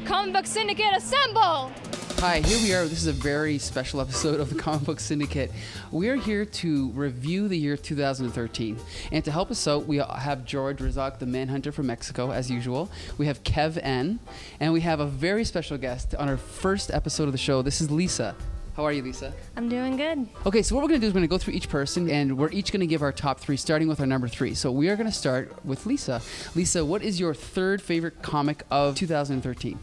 Comic Book Syndicate, assemble! Hi, here we are. This is a very special episode of the Comic Book Syndicate. We are here to review the year 2013. And to help us out, we have George Rizak, the Manhunter from Mexico, as usual. We have Kev-N, and we have a very special guest on our first episode of the show. This is Lisa. How are you, Lisa? I'm doing good. Okay, so what we're going to do is we're going to go through each person, and we're each going to give our top three, starting with our number three. So we are going to start with Lisa. Lisa, what is your third favorite comic of 2013?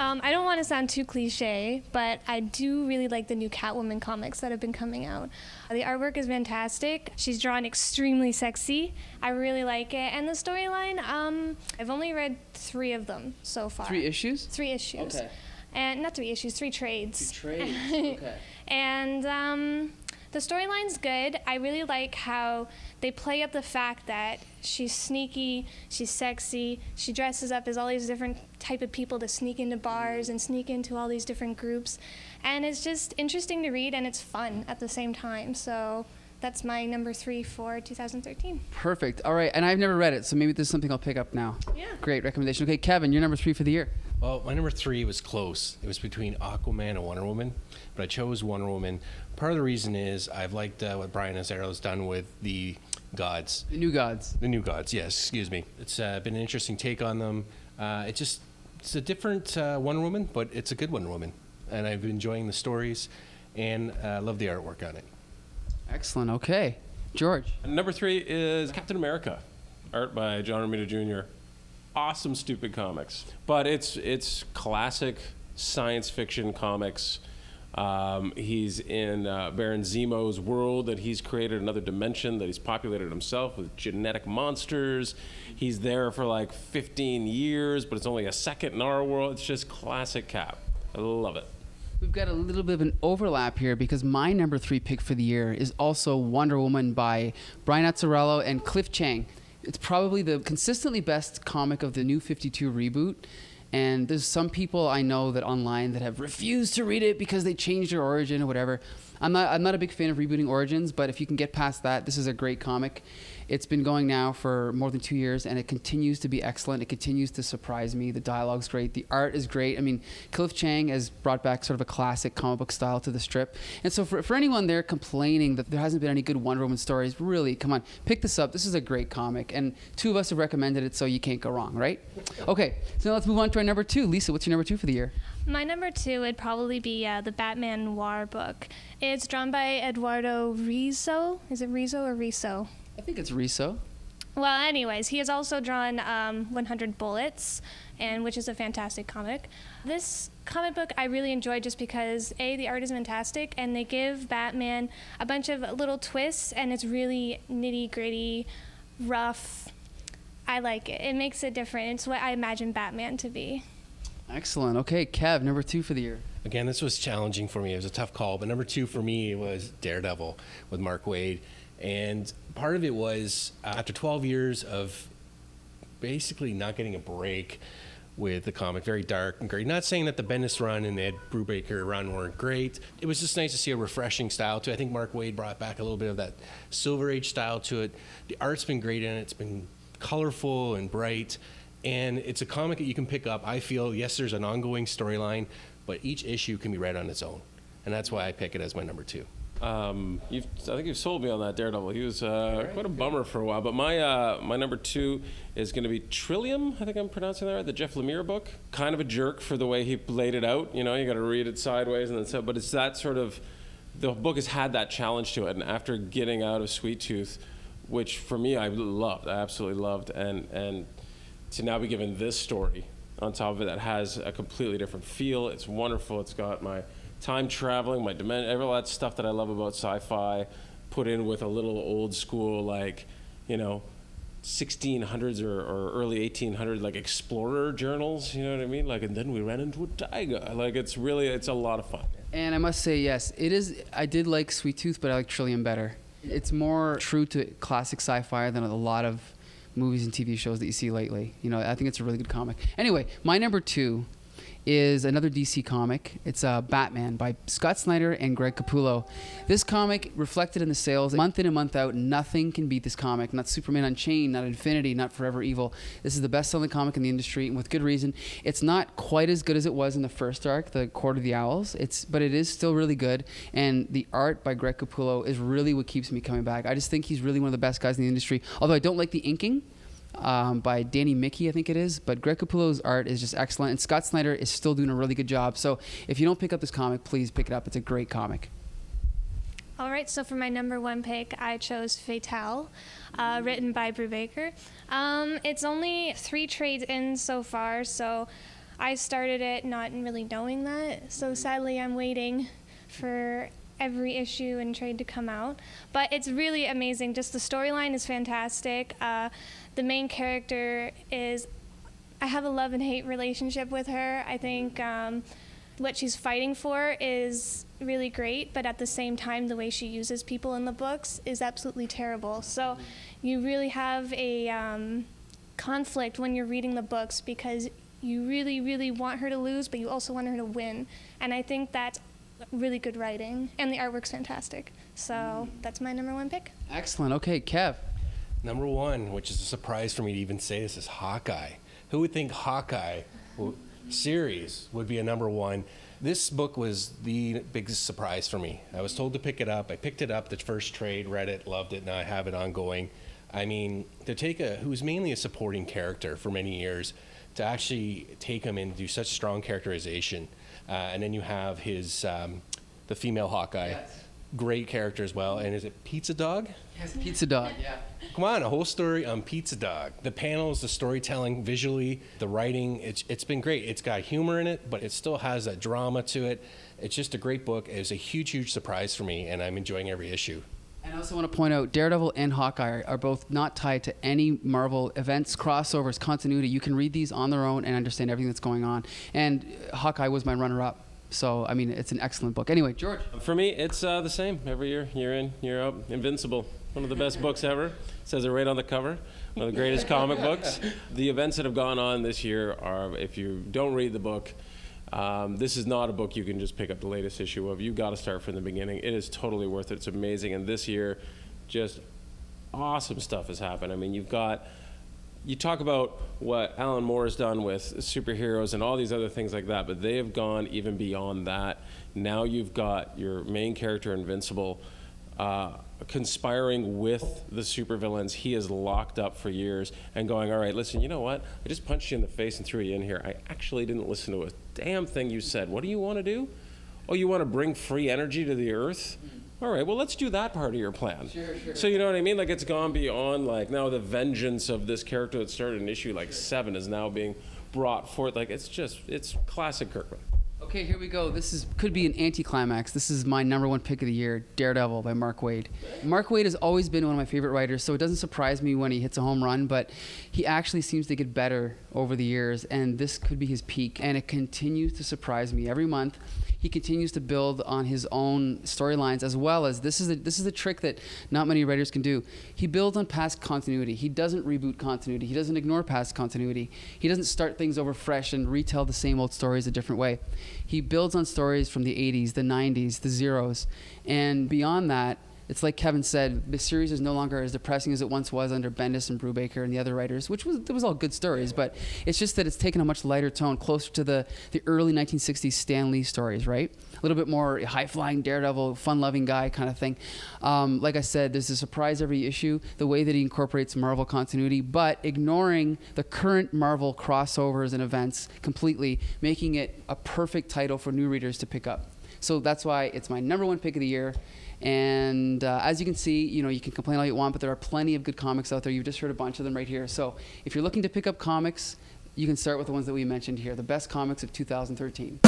I don't want to sound too cliche, but I do really like the new Catwoman comics that have been coming out. The artwork is fantastic. She's drawn extremely sexy. I really like it. And the storyline, I've only read 3 of them so far. 3 issues? 3 issues. Okay. And not 3 issues, 3 trades. 3 trades, okay. And the storyline's good. I really like how they play up the fact that she's sneaky, she's sexy, she dresses up as all these different type of people to sneak into bars and sneak into all these different groups. And it's just interesting to read, and it's fun at the same time. So that's my number 3 for 2013. Perfect. All right, and I've never read it, so maybe this is something I'll pick up now. Yeah. Great recommendation. Okay, Kevin, you're number 3 for the year. Well, my number 3 was close. It was between Aquaman and Wonder Woman, but I chose Wonder Woman. Part of the reason is I've liked what Brian Azzaro's done with the gods. The New Gods. The New Gods, yes, excuse me. It's been an interesting take on them. It's a different Wonder Woman, but it's a good Wonder Woman. And I've been enjoying the stories, and I love the artwork on it. Excellent. Okay. George. Number 3 is Captain America, art by John Romita Jr. Awesome, stupid comics, but it's classic science fiction comics. He's in Baron Zemo's world that he's created, another dimension that he's populated himself with genetic monsters. He's there for like 15 years, but it's only a second in our world. It's just classic Cap. I love it. We've got a little bit of an overlap here because my number 3 pick for the year is also Wonder Woman by Brian Azzarello and Cliff Chiang. It's probably the consistently best comic of the New 52 reboot. And there's some people I know that online that have refused to read it because they changed their origin or whatever. I'm not a big fan of rebooting origins, but if you can get past that, this is a great comic. It's been going now for more than 2 years, and it continues to be excellent. It continues to surprise me. The dialogue's great. The art is great. I mean, Cliff Chiang has brought back sort of a classic comic book style to the strip. And so for anyone there complaining that there hasn't been any good Wonder Woman stories, really, come on, pick this up. This is a great comic, and 2 of us have recommended it, so you can't go wrong, right? Okay, so now let's move on to our number 2. Lisa, what's your number 2 for the year? My number 2 would probably be the Batman Noir book. It's drawn by Eduardo Rizzo. Is it Rizzo or Rizzo? I think it's Rizzo. Well, anyways, he has also drawn 100 Bullets, which is a fantastic comic. This comic book I really enjoyed just because, A, the art is fantastic, and they give Batman a bunch of little twists, and it's really nitty-gritty, rough. I like it. It makes it different. It's what I imagine Batman to be. Excellent. Okay, Kev, number 2 for the year. Again, this was challenging for me. It was a tough call, but number 2 for me was Daredevil with Mark Waid. And part of it was after 12 years of basically not getting a break with the comic, very dark and great. Not saying that the Bendis run and the Ed Brubaker run weren't great. It was just nice to see a refreshing style to it. I think Mark Waid brought back a little bit of that Silver Age style to it. The art's been great in it. It's been colorful and bright. And it's a comic that you can pick up. I feel, yes, there's an ongoing storyline, but each issue can be read on its own. And that's why I pick it as my number 2. I think you've sold me on that Daredevil. He was quite a bummer for a while. But my number 2 is going to be Trillium. I think I'm pronouncing that right. The Jeff Lemire book. Kind of a jerk for the way he laid it out. You know, you got to read it sideways and then so. But it's that sort of. The book has had that challenge to it, and after getting out of Sweet Tooth, which for me I absolutely loved, and to now be given this story on top of it that has a completely different feel. It's wonderful. It's got my time traveling, my dimension, all that stuff that I love about sci-fi, put in with a little old school, like, 1600s or early 1800s, like explorer journals, you know what I mean? Like, and then we ran into a tiger. Like, it's a lot of fun. And I must say, yes, it is. I did like Sweet Tooth, but I like Trillium better. It's more true to classic sci-fi than a lot of movies and TV shows that you see lately. I think it's a really good comic. Anyway, my number 2 is another DC comic. It's Batman by Scott Snyder and Greg Capullo. This comic reflected in the sales month in and month out. Nothing can beat this comic. Not Superman Unchained, not Infinity, not Forever Evil. This is the best-selling comic in the industry, and with good reason. It's not quite as good as it was in the first arc, the Court of the Owls. But it is still really good, and the art by Greg Capullo is really what keeps me coming back. I just think he's really one of the best guys in the industry. Although I don't like the inking. By Danny Mickey, I think it is. But Greg Capullo's art is just excellent. And Scott Snyder is still doing a really good job. So if you don't pick up this comic, please pick it up. It's a great comic. All right, so for my number one pick, I chose Fatale, written by Brubaker. It's only 3 trades in so far, so I started it not really knowing that. So sadly, I'm waiting for every issue and trade to come out. But it's really amazing. Just the storyline is fantastic. The main character I have a love and hate relationship with her. I think what she's fighting for is really great, but at the same time, the way she uses people in the books is absolutely terrible. So you really have a conflict when you're reading the books because you really, really want her to lose, but you also want her to win. And I think that's really good writing, and the artwork's fantastic. So that's my number one pick. Excellent. Okay, Kev. Number 1, which is a surprise for me to even say this, is Hawkeye. Who would think Hawkeye series would be a number 1? This book was the biggest surprise for me. I was told to pick it up. I picked it up, the first trade, read it, loved it, and I have it ongoing. I mean, to take who's mainly a supporting character for many years, to actually take him and do such strong characterization. And then you have his, the female Hawkeye. Yes. Great character as well. And is it Pizza Dog? Yes, Pizza Dog. Yeah. Come on, a whole story on Pizza Dog. The panels, the storytelling, visually, the writing, it's been great. It's got humor in it, but it still has that drama to it. It's just a great book. It was a huge, huge surprise for me, and I'm enjoying every issue. And I also want to point out, Daredevil and Hawkeye are both not tied to any Marvel events, crossovers, continuity. You can read these on their own and understand everything that's going on. And Hawkeye was my runner-up. So, I mean, it's an excellent book. Anyway, George. For me, it's the same every year. Year in, year out. Invincible. One of the best books ever. It says it right on the cover. One of the greatest comic books. The events that have gone on this year are, if you don't read the book, this is not a book you can just pick up the latest issue of. You've got to start from the beginning. It is totally worth it. It's amazing. And this year, just awesome stuff has happened. I mean, you talk about what Alan Moore has done with superheroes and all these other things like that, but they have gone even beyond that. Now you've got your main character, Invincible, conspiring with the supervillains he has locked up for years and going, all right, listen, you know what? I just punched you in the face and threw you in here. I actually didn't listen to a damn thing you said. What do you want to do? Oh, you want to bring free energy to the earth? All right, well, let's do that part of your plan. Sure. So you know what I mean? Like, it's gone beyond, like, now the vengeance of this character that started in issue, 7 is now being brought forth. Like, it's classic Kirkman. Okay, here we go. Could be an anticlimax. This is my number 1 pick of the year, Daredevil by Mark Waid. Mark Waid has always been one of my favorite writers, so it doesn't surprise me when he hits a home run, but he actually seems to get better over the years, and this could be his peak, and it continues to surprise me every month. He continues to build on his own storylines, as well as this is a trick that not many writers can do. He builds on past continuity. He doesn't reboot continuity. He doesn't ignore past continuity. He doesn't start things over fresh and retell the same old stories a different way. He builds on stories from the 80s, the 90s, the zeros, and beyond that, it's like Kevin said, the series is no longer as depressing as it once was under Bendis and Brubaker and the other writers, there was all good stories, but it's just that it's taken a much lighter tone, closer to the early 1960s Stan Lee stories, right? A little bit more high-flying Daredevil, fun-loving guy kind of thing. Like I said, there's a surprise every issue, the way that he incorporates Marvel continuity, but ignoring the current Marvel crossovers and events completely, making it a perfect title for new readers to pick up. So that's why it's my number 1 pick of the year. And as you can see, you can complain all you want, but there are plenty of good comics out there. You've just heard a bunch of them right here. So if you're looking to pick up comics, you can start with the ones that we mentioned here, the best comics of 2013.